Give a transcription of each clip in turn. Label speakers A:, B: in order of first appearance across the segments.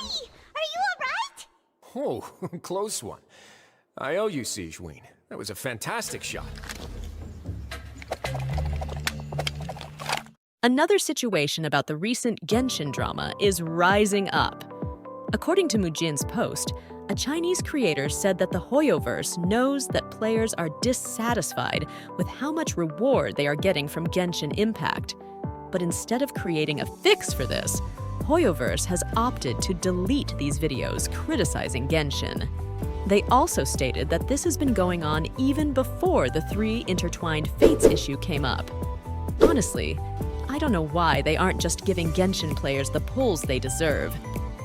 A: Are you alright?
B: Oh, close one. I owe you, Siegeween. That was a fantastic shot.
C: Another situation about the recent Genshin drama is rising up. According to Mujin's post, a Chinese creator said that the Hoyoverse knows that players are dissatisfied with how much reward they are getting from Genshin Impact. But instead of creating a fix for this, Hoyoverse has opted to delete these videos criticizing Genshin. They also stated that this has been going on even before the 3 intertwined fates issue came up. Honestly, I don't know why they aren't just giving Genshin players the pulls they deserve.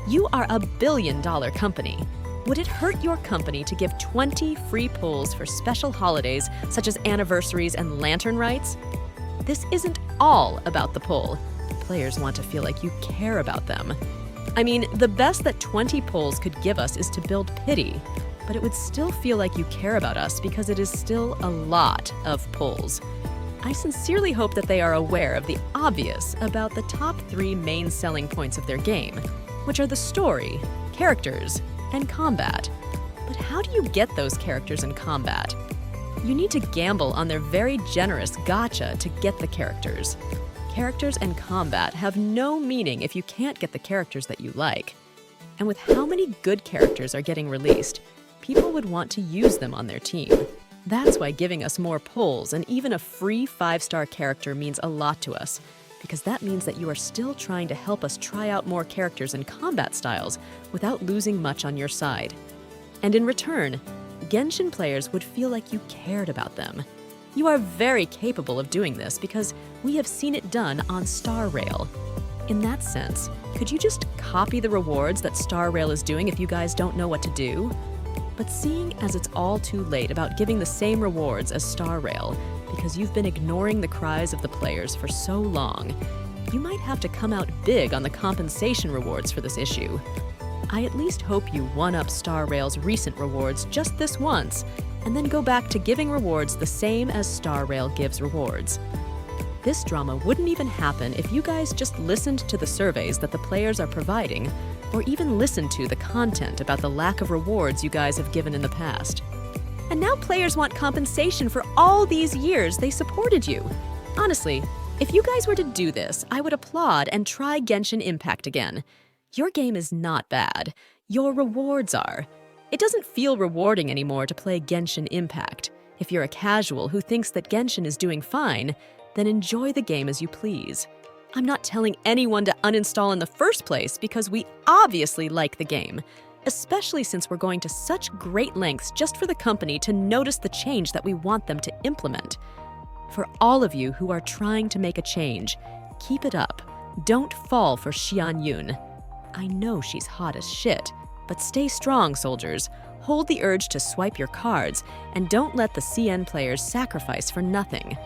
C: You are a billion-dollar company. Would it hurt your company to give 20 free pulls for special holidays such as anniversaries and lantern rites? This isn't all about the pull. Players want to feel like you care about them. I mean, the best that 20 pulls could give us is to build pity, but it would still feel like you care about us because it is still a lot of pulls. I sincerely hope that they are aware of the obvious about the top 3 main selling points of their game, which are the story, characters, and combat. But how do you get those characters and combat? You need to gamble on their very generous gacha to get the characters. Characters and combat have no meaning if you can't get the characters that you like. And with how many good characters are getting released, people would want to use them on their team. That's why giving us more pulls and even a free 5-star character means a lot to us, because that means that you are still trying to help us try out more characters and combat styles without losing much on your side. And in return, Genshin players would feel like you cared about them. You are very capable of doing this because we have seen it done on Star Rail. In that sense, could you just copy the rewards that Star Rail is doing if you guys don't know what to do? But seeing as it's all too late about giving the same rewards as Star Rail, because you've been ignoring the cries of the players for so long, you might have to come out big on the compensation rewards for this issue. I at least hope you one-up Star Rail's recent rewards just this once, and then go back to giving rewards the same as Star Rail gives rewards. This drama wouldn't even happen if you guys just listened to the surveys that the players are providing, or even listened to the content about the lack of rewards you guys have given in the past. And now players want compensation for all these years they supported you. Honestly, if you guys were to do this, I would applaud and try Genshin Impact again. Your game is not bad. Your rewards are. It doesn't feel rewarding anymore to play Genshin Impact. If you're a casual who thinks that Genshin is doing fine, then enjoy the game as you please. I'm not telling anyone to uninstall in the first place because we obviously like the game, especially since we're going to such great lengths just for the company to notice the change that we want them to implement. For all of you who are trying to make a change, keep it up. Don't fall for Xian Yun. I know she's hot as shit, but stay strong, soldiers. Hold the urge to swipe your cards, and don't let the CN players sacrifice for nothing.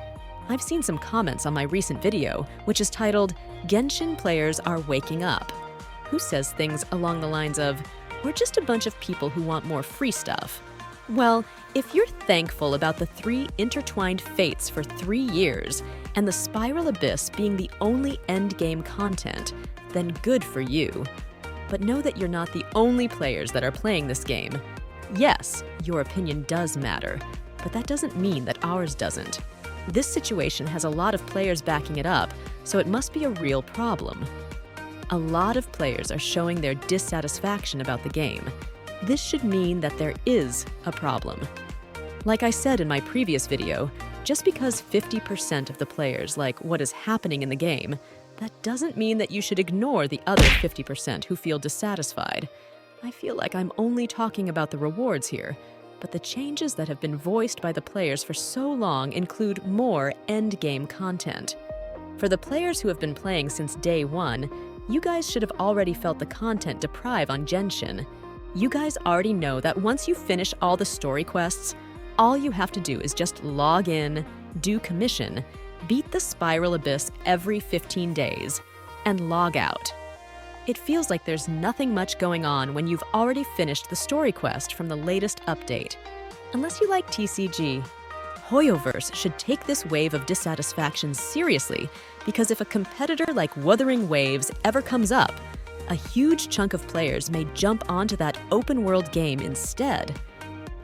C: I've seen some comments on my recent video, which is titled, "Genshin Players Are Waking Up," who says things along the lines of, "We're just a bunch of people who want more free stuff." Well, if you're thankful about the 3 intertwined fates for 3 years, and the Spiral Abyss being the only endgame content, then good for you. But know that you're not the only players that are playing this game. Yes, your opinion does matter, but that doesn't mean that ours doesn't. This situation has a lot of players backing it up, so it must be a real problem. A lot of players are showing their dissatisfaction about the game. This should mean that there is a problem. Like I said in my previous video, just because 50% of the players like what is happening in the game, that doesn't mean that you should ignore the other 50% who feel dissatisfied. I feel like I'm only talking about the rewards here, but the changes that have been voiced by the players for so long include more endgame content. For the players who have been playing since day 1, you guys should have already felt the content deprive on Genshin. You guys already know that once you finish all the story quests, all you have to do is just log in, do commission, beat the Spiral Abyss every 15 days, and log out. It feels like there's nothing much going on when you've already finished the story quest from the latest update. Unless you like TCG, Hoyoverse should take this wave of dissatisfaction seriously, because if a competitor like Wuthering Waves ever comes up, a huge chunk of players may jump onto that open-world game instead.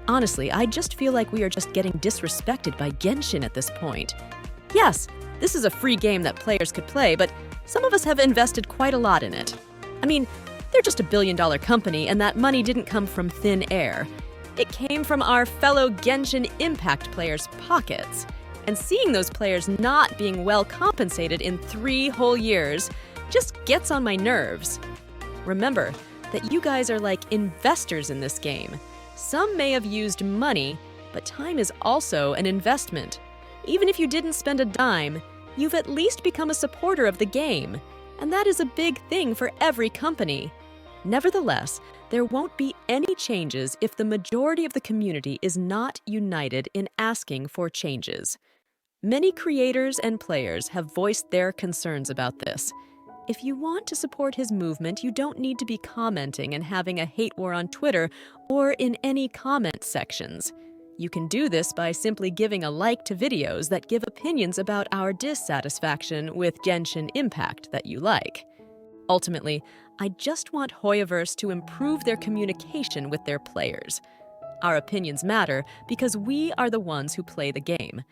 C: Honestly, I just feel like we are just getting disrespected by Genshin at this point. Yes, this is a free game that players could play, but some of us have invested quite a lot in it. I mean, they're just a billion-dollar company, and that money didn't come from thin air. It came from our fellow Genshin Impact players' pockets. And seeing those players not being well compensated in 3 whole years just gets on my nerves. Remember that you guys are like investors in this game. Some may have used money, but time is also an investment. Even if you didn't spend a dime, you've at least become a supporter of the game. And that is a big thing for every company. Nevertheless, there won't be any changes if the majority of the community is not united in asking for changes. Many creators and players have voiced their concerns about this. If you want to support his movement, you don't need to be commenting and having a hate war on Twitter or in any comment sections. You can do this by simply giving a like to videos that give opinions about our dissatisfaction with Genshin Impact that you like. Ultimately, I just want Hoyoverse to improve their communication with their players. Our opinions matter because we are the ones who play the game.